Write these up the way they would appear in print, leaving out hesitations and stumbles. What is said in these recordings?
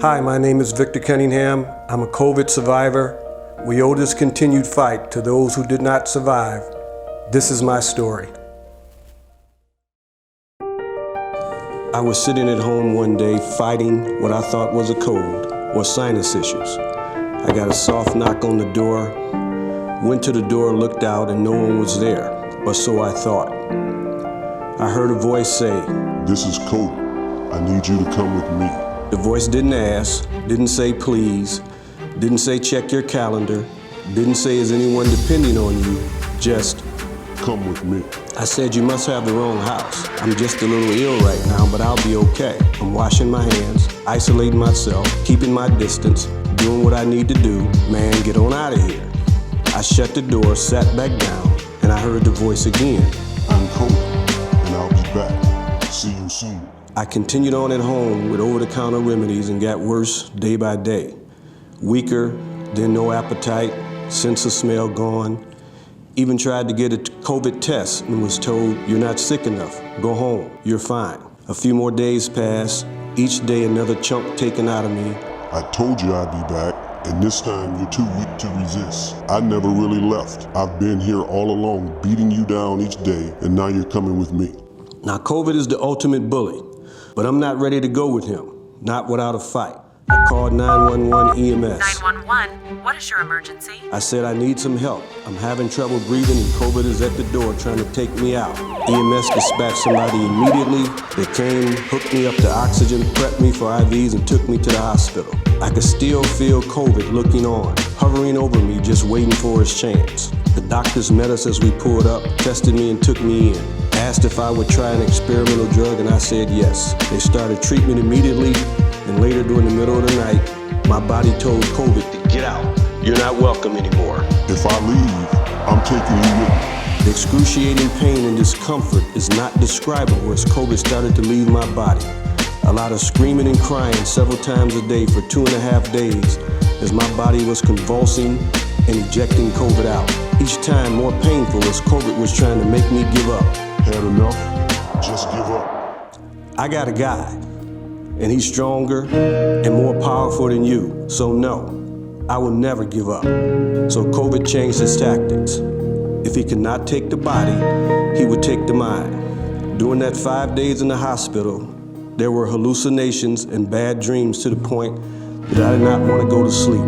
Hi, my name is Victor Cunningham. I'm a COVID survivor. We owe this continued fight to those who did not survive. This is my story. I was sitting at home one day fighting what I thought was a cold or sinus issues. I got a soft knock on the door, went to the door, looked out, and no one was there, or so I thought. I heard a voice say, "This is COVID. I need you to come with me." The voice didn't ask, didn't say please, didn't say check your calendar, didn't say is anyone depending on you, just come with me. I said, you must have the wrong house. I'm just a little ill right now, but I'll be okay. I'm washing my hands, isolating myself, keeping my distance, doing what I need to do. Man, get on out of here. I shut the door, sat back down, and I heard the voice again. I'm COVID, and I'll be back. See you soon. I continued on at home with over-the-counter remedies and got worse day by day. Weaker, then no appetite, sense of smell gone. Even tried to get a COVID test and was told, you're not sick enough, go home, you're fine. A few more days passed, each day another chunk taken out of me. I told you I'd be back, and this time you're too weak to resist. I never really left. I've been here all along, beating you down each day, and now you're coming with me. Now COVID is the ultimate bully, but I'm not ready to go with him, not without a fight. I called 911 EMS. 911, what is your emergency? I said I need some help. I'm having trouble breathing and COVID is at the door trying to take me out. EMS dispatched somebody immediately. They came, hooked me up to oxygen, prepped me for IVs, and took me to the hospital. I could still feel COVID looking on, hovering over me, just waiting for his chance. The doctors met us as we pulled up, tested me and took me in. Asked if I would try an experimental drug and I said yes. They started treatment immediately, and later during the middle of the night, my body told COVID to get out. You're not welcome anymore. If I leave, I'm taking you with me. The excruciating pain and discomfort is not describable as COVID started to leave my body. A lot of screaming and crying several times a day for 2.5 days as my body was convulsing and ejecting COVID out. Each time more painful as COVID was trying to make me give up. Had enough? Just give up. I got a guy, and he's stronger and more powerful than you. So no, I will never give up. So COVID changed his tactics. If he could not take the body, he would take the mind. During that 5 days in the hospital, there were hallucinations and bad dreams to the point that I did not want to go to sleep.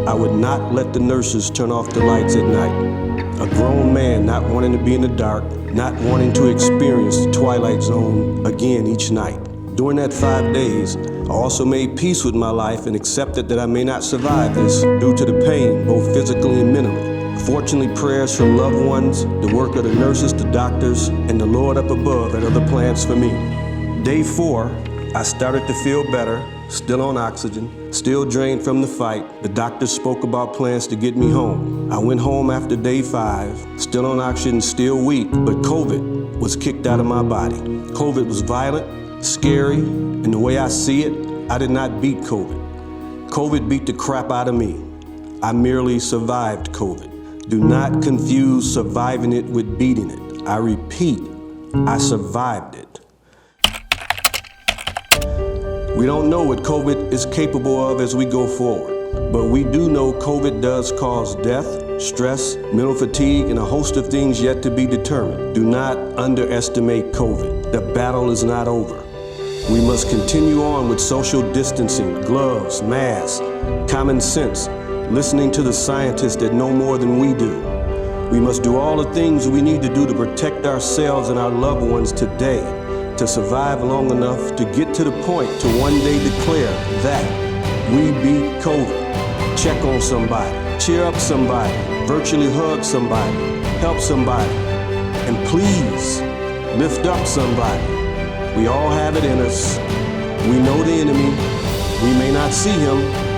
I would not let the nurses turn off the lights at night. A grown man not wanting to be in the dark, not wanting to experience the twilight zone again each night. During that 5 days, I also made peace with my life and accepted that I may not survive this due to the pain, both physically and mentally. Fortunately, prayers from loved ones, the work of the nurses, the doctors, and the Lord up above had other plans for me. Day 4, I started to feel better, still on oxygen, still drained from the fight. The doctors spoke about plans to get me home. I went home after day 5, still on oxygen, still weak, but COVID was kicked out of my body. COVID was violent, scary, and the way I see it, I did not beat COVID. COVID beat the crap out of me. I merely survived COVID. Do not confuse surviving it with beating it. I repeat, I survived it. We don't know what COVID is capable of as we go forward, but we do know COVID does cause death, stress, mental fatigue, and a host of things yet to be determined. Do not underestimate COVID. The battle is not over. We must continue on with social distancing, gloves, masks, common sense, listening to the scientists that know more than we do. We must do all the things we need to do to protect ourselves and our loved ones today, to survive long enough to get to the point to one day declare that we beat COVID. Check on somebody, cheer up somebody, virtually hug somebody, help somebody, and please lift up somebody. We all have it in us. We know the enemy. We may not see him,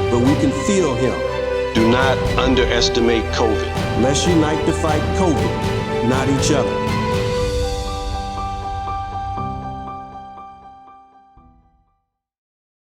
but we can feel him. Do not underestimate COVID. Let's unite to fight COVID, not each other.